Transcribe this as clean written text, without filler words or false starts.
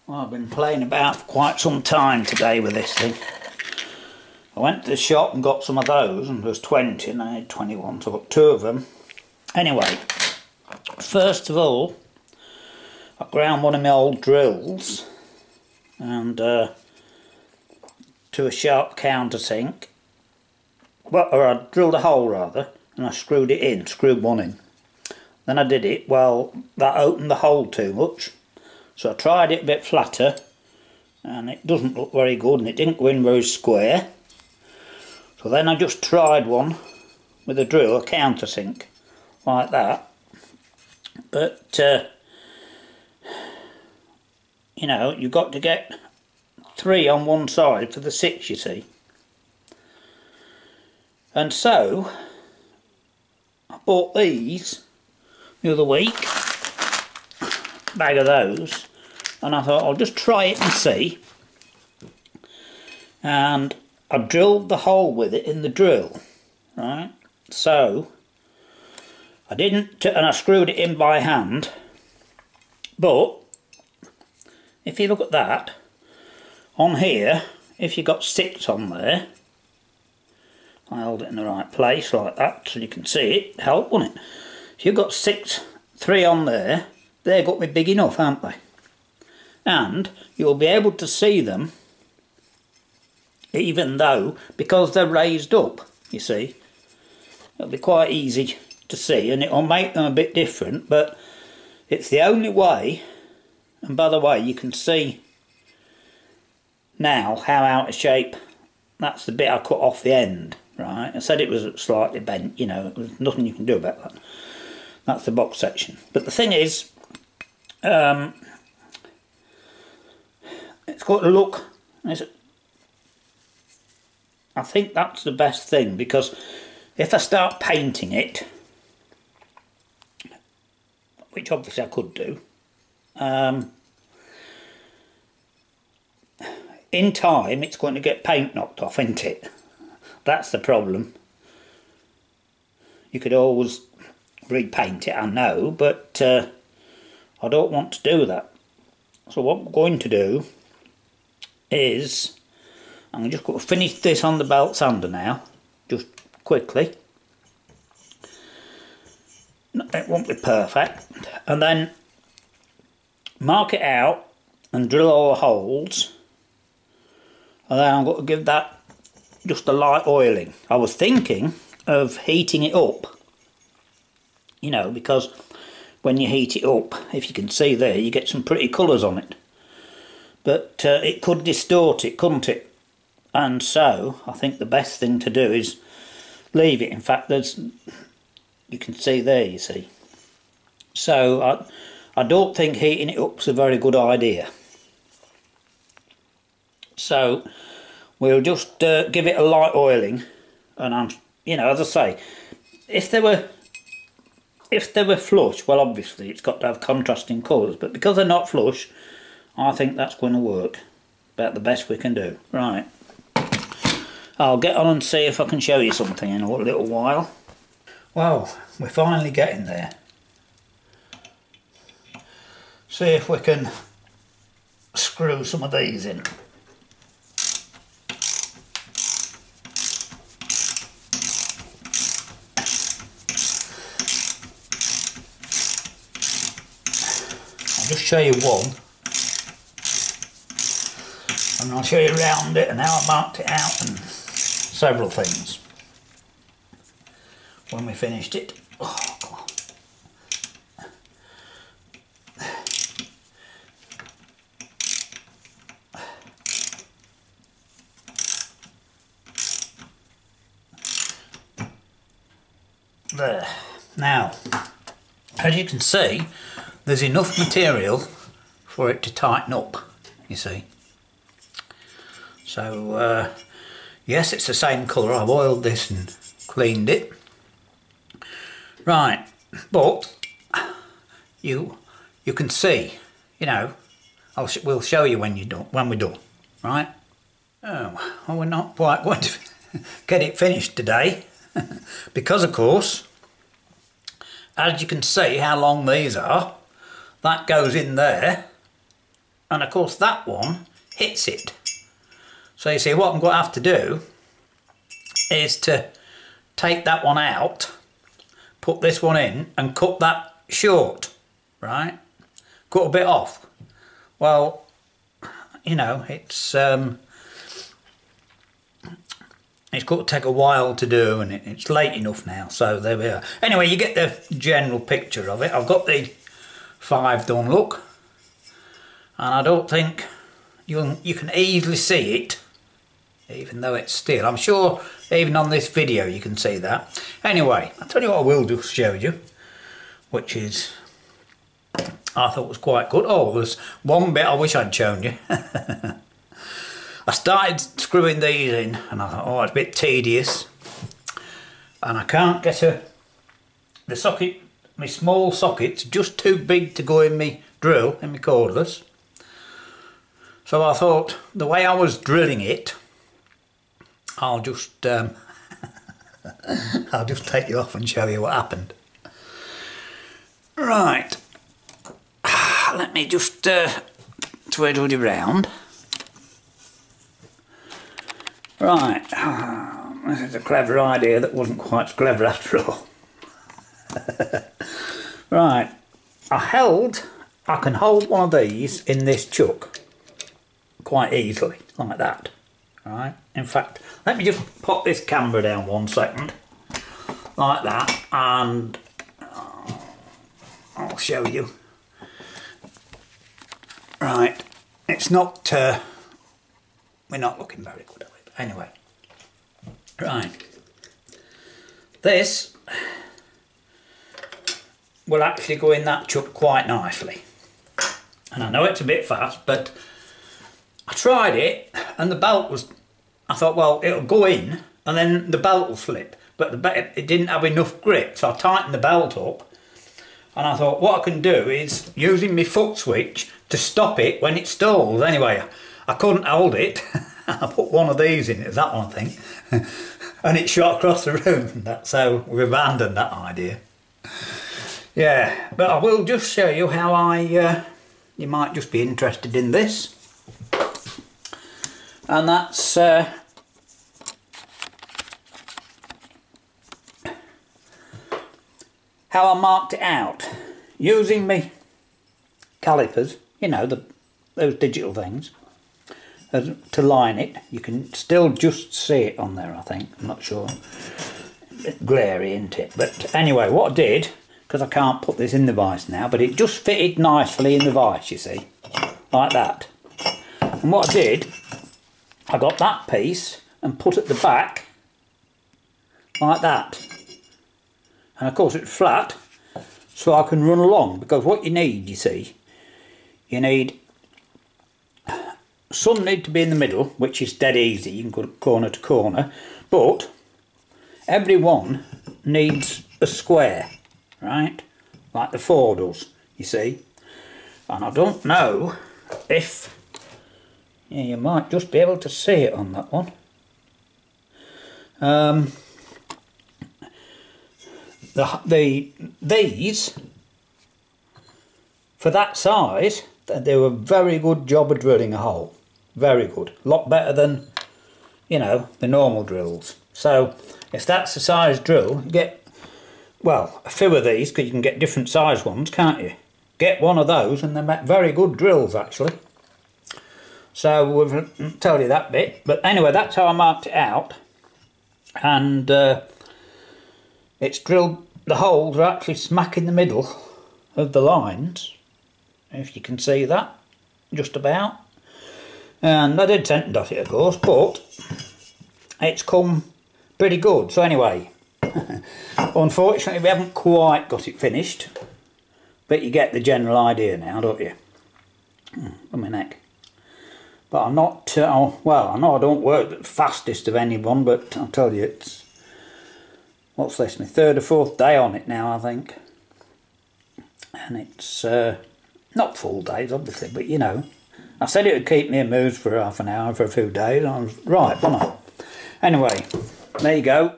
Well, I've been playing about for quite some time today with this thing. I went to the shop and got some of those, and there was 20 and I had 21, so I got 2 of them. Anyway, first of all, I ground one of my old drills and to a sharp countersink. Well, or I drilled a hole rather, and I screwed it in, screwed one in. Then I did it, well, that opened the hole too much, so I tried it a bit flatter, and it doesn't look very good, and it didn't go in very square. So then I just tried one with a drill, a countersink, like that. But, you know, you've got to get 3 on one side for the 6, you see. And so, I bought these the other week, bag of those, and I thought I'll just try it and see. And I drilled the hole with it in the drill, right? So, I didn't, and I screwed it in by hand, but if you look at that, on here, if you got 6 on there, I held it in the right place like that so you can see it, help, wouldn't it? If you've got 3 on there, they've got to be big enough, haven't they? And you'll be able to see them even though, because they're raised up, you see. It'll be quite easy to see and it'll make them a bit different, but it's the only way. And by the way, you can see now how out of shape, that's the bit I cut off the end, right? I said it was slightly bent, you know, there's nothing you can do about that. That's the box section. But the thing is, it's got to look, I think that's the best thing, because if I start painting it, which obviously I could do, in time it's going to get paint knocked off, isn't it? That's the problem. You could always repaint it, I know, but I don't want to do that. So what I'm going to do is I'm just going to finish this on the belt sander now, just quickly. It won't be perfect, and then mark it out and drill all the holes, and then I'm going to give that just a light oiling. I was thinking of heating it up, you know, because when you heat it up, if you can see there, you get some pretty colours on it, but it could distort it, couldn't it? And so I think the best thing to do is leave it. In fact, there's, you can see there, you see. So I don't think heating it up's a very good idea. So we'll just give it a light oiling, and I'm, you know, as I say, if they were flush, well, obviously it's got to have contrasting colours, but because they're not flush, I think that's going to work about the best we can do. Right, I'll get on and see if I can show you something in a little while. Well, we're finally getting there. See if we can screw some of these in. I'll just show you one, and I'll show you around it and how I marked it out and several things when we finished it. Oh, come on. There. Now, as you can see, there's enough material for it to tighten up, you see. So, yes, it's the same colour. I've oiled this and cleaned it. Right, but you can see, you know, we'll show you when we're done, right? Oh, well, we're not quite going to get it finished today because, of course, as you can see how long these are, that goes in there and of course that one hits it. So you see, what I'm going to have to do is to take that one out, put this one in and cut that short, right? Cut a bit off. Well, you know, it's going to take a while to do, and it's late enough now, so there we are. Anyway, you get the general picture of it. I've got the 5 done, look, and I don't think you can easily see it, even though it's steel. I'm sure even on this video you can see that. Anyway, I'll tell you what I will just show you, which is, I thought was quite good. Oh, there's one bit I wish I'd shown you. I started screwing these in and I thought, oh, it's a bit tedious. And I can't get the socket, my small socket's just too big to go in my drill, in my cordless. So I thought, the way I was drilling it, I'll just I'll just take you off and show you what happened. Right, let me just twiddle you round. Right, this is a clever idea that wasn't quite so clever after all. Right, I can hold one of these in this chuck quite easily, like that. Right, in fact, let me just pop this camera down 1 second, like that, and I'll show you. Right, it's not, we're not looking very good at it, but anyway. Right, this will actually go in that chuck quite nicely. And I know it's a bit fast, but I tried it and the belt was, I thought, well, it'll go in and then the belt will slip, but it didn't have enough grip, so I tightened the belt up. And I thought, what I can do is using my foot switch to stop it when it stalls. Anyway, I couldn't hold it. I put one of these in, it was that one I think, and it shot across the room. So we've abandoned that idea. Yeah, but I will just show you how you might just be interested in this. And that's how I marked it out using my calipers, you know, those digital things, to line it. You can still just see it on there, I think. I'm not sure. A bit glary, isn't it? But anyway, what I did, because I can't put this in the vise now, but it just fitted nicely in the vise, you see, like that. And what I did, I got that piece and put at the back like that, and of course it's flat, so I can run along, because what you need, you see, you need, some need to be in the middle, which is dead easy, you can go corner to corner, but every one needs a square, right, like the 4 does, you see. And I don't know if, yeah, you might just be able to see it on that one. These, for that size, they were a very good job of drilling a hole. Very good. A lot better than, you know, the normal drills. So, if that's the size drill, you get, well, a few of these, because you can get different size ones, can't you? Get one of those and they make very good drills, actually. So we'll tell you that bit, but anyway, that's how I marked it out, and it's drilled, the holes are actually smack in the middle of the lines, if you can see that, just about. And I did center dot it, of course, but it's come pretty good. So anyway, unfortunately we haven't quite got it finished, but you get the general idea now, don't you? On my neck. But I'm not, well, I know I don't work the fastest of anyone, but I'll tell you, it's, what's this, my 3rd or 4th day on it now, I think. And it's not full days, obviously, but you know, I said it would keep me amused for half an hour for a few days, and I was right, wasn't I? Anyway, there you go.